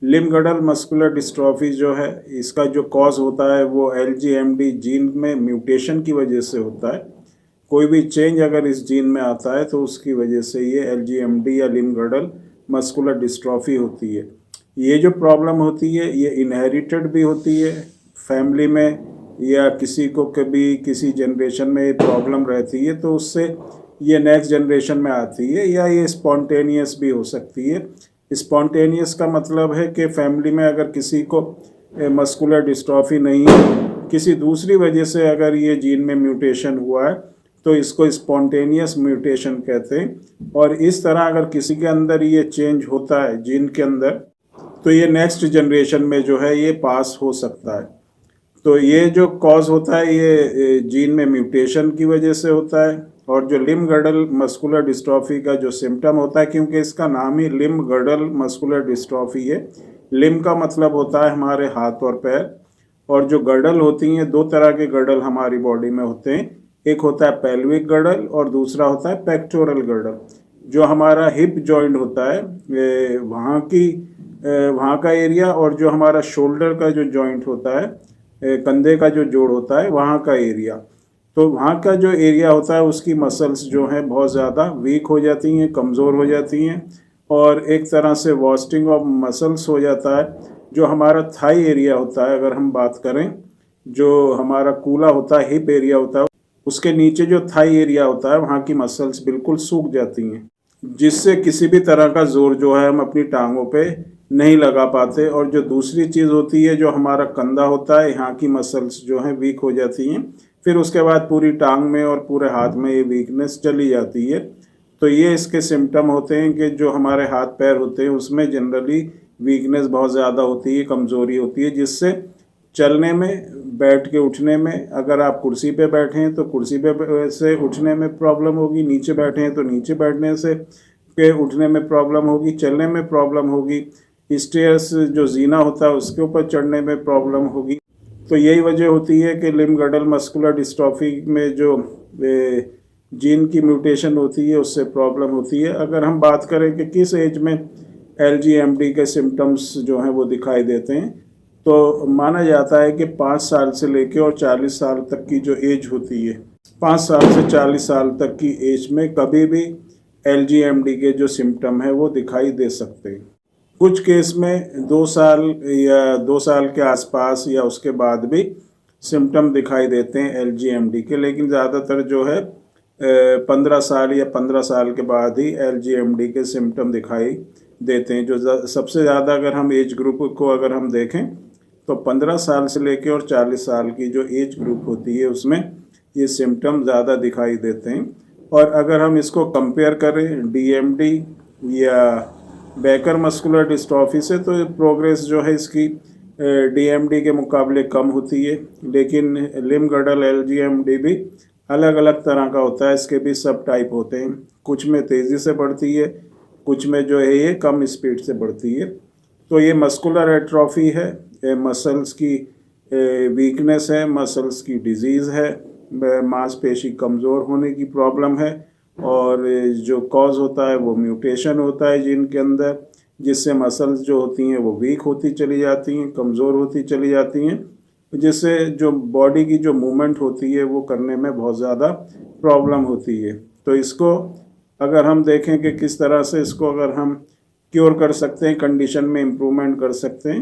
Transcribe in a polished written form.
Limb गडल muscular dystrophy जो है, इसका जो कॉज होता है वो LGMD जीन में म्यूटेशन की वजह से होता है। कोई भी चेंज अगर इस जीन में आता है तो उसकी वजह से ये LGMD या लिम्ब गडल मस्कुलर डिस्ट्रॉफी होती है। ये जो प्रॉब्लम होती है ये इनहेरिटेड भी होती है फैमिली में, या किसी को कभी किसी जनरेशन में ये प्रॉब्लम रहती है तो उससे ये नेक्स्ट जनरेशन में आती है, या ये स्पॉन्टेनियस भी हो सकती है। स्पॉन्टेनियस का मतलब है कि फैमिली में अगर किसी को मस्कुलर डिस्ट्रॉफी नहीं है, किसी दूसरी वजह से अगर ये जीन में म्यूटेशन हुआ है तो इसको स्पॉन्टेनियस म्यूटेशन कहते हैं। और इस तरह अगर किसी के अंदर ये चेंज होता है जीन के अंदर तो ये नेक्स्ट जनरेशन में जो है ये पास हो सकता है। तो ये जो कॉज होता है ये जीन में म्यूटेशन की वजह से होता है। और जो लिम्ब गडल मस्कुलर डिस्ट्रॉफी का जो सिम्टम होता है, क्योंकि इसका नाम ही लिम्ब गडल मस्कुलर डिस्ट्रॉफी है, लिम्ब का मतलब होता है हमारे हाथ और पैर, और जो गडल होती हैं, दो तरह के गडल हमारी बॉडी में होते हैं, एक होता है पेल्विक गडल और दूसरा होता है पेक्टोरल गडल। जो हमारा हिप जॉइंट होता है वहाँ का एरिया, और जो हमारा शोल्डर का जो जॉइंट होता है, कंधे का जो जोड़ होता है वहाँ का एरिया, तो वहाँ का जो एरिया होता है उसकी मसल्स जो हैं बहुत ज़्यादा वीक हो जाती हैं, कमज़ोर हो जाती हैं, और एक तरह से वॉस्टिंग ऑफ मसल्स हो जाता है। जो हमारा थाई एरिया होता है, अगर हम बात करें, जो हमारा कूला होता है, हिप एरिया होता है, उसके नीचे जो थाई एरिया होता है वहाँ की मसल्स बिल्कुल सूख जाती हैं, जिससे किसी भी तरह का जोर जो है हम अपनी टांगों पे नहीं लगा पाते। और जो दूसरी चीज़ होती है, जो हमारा कंधा होता है, यहाँ की मसल्स जो हैं वीक हो जाती हैं, फिर उसके बाद पूरी टांग में और पूरे हाथ में ये वीकनेस चली जाती है। तो ये इसके सिम्टम होते हैं कि जो हमारे हाथ पैर होते हैं उसमें जनरली वीकनेस बहुत ज़्यादा होती है, कमज़ोरी होती है, जिससे चलने में, बैठ के उठने में, अगर आप कुर्सी पे बैठे हैं तो कुर्सी पे से उठने में प्रॉब्लम होगी, नीचे बैठे हैं तो नीचे बैठने से पे उठने में प्रॉब्लम होगी, चलने में प्रॉब्लम होगी, स्टेयर्स जो जीना होता है उसके ऊपर चढ़ने में प्रॉब्लम होगी। तो यही वजह होती है कि लिम्ब गडल मस्कुलर डिस्ट्रॉफी में जो जीन की म्यूटेशन होती है उससे प्रॉब्लम होती है। अगर हम बात करें कि किस एज में LGMD के सिम्टम्स जो हैं वो दिखाई देते हैं, तो माना जाता है कि 5 साल से लेकर और 40 साल तक की जो एज होती है, 5 साल से 40 साल तक की एज में कभी भी LGMD के जो सिम्टम है वो दिखाई दे सकते हैं। कुछ केस में 2 साल या 2 साल के आसपास या उसके बाद भी सिम्टम दिखाई देते हैं LGMD के, लेकिन ज़्यादातर जो है 15 साल या 15 साल के बाद ही LGMD के सिम्टम दिखाई देते हैं। जो सबसे ज़्यादा अगर हम एज ग्रुप को अगर हम देखें तो 15 साल से लेकर और 40 साल की जो एज ग्रुप होती है उसमें ये सिम्टम ज़्यादा दिखाई देते हैं। और अगर हम इसको कंपेयर करें DMD या बेकर मस्कुलर डिस्ट्रॉफी से, तो प्रोग्रेस जो है इसकी DMD के मुकाबले कम होती है। लेकिन लिम्ब गडल LGMD भी अलग अलग तरह का होता है, इसके भी सब टाइप होते हैं, कुछ में तेज़ी से बढ़ती है, कुछ में जो है ये कम स्पीड से बढ़ती है। तो ये मस्कुलर एट्रॉफी है, मसल्स की वीकनेस है, मसल्स की डिजीज़ है, मांसपेशी कमज़ोर होने की प्रॉब्लम है, और जो कॉज होता है वो म्यूटेशन होता है जीन के अंदर, जिससे मसल्स जो होती हैं वो वीक होती चली जाती हैं, कमज़ोर होती चली जाती हैं, जिससे जो बॉडी की जो मूवमेंट होती है वो करने में बहुत ज़्यादा प्रॉब्लम होती है। तो इसको अगर हम देखें कि किस तरह से इसको अगर हम क्योर कर सकते हैं, कंडीशन में इम्प्रूवमेंट कर सकते हैं,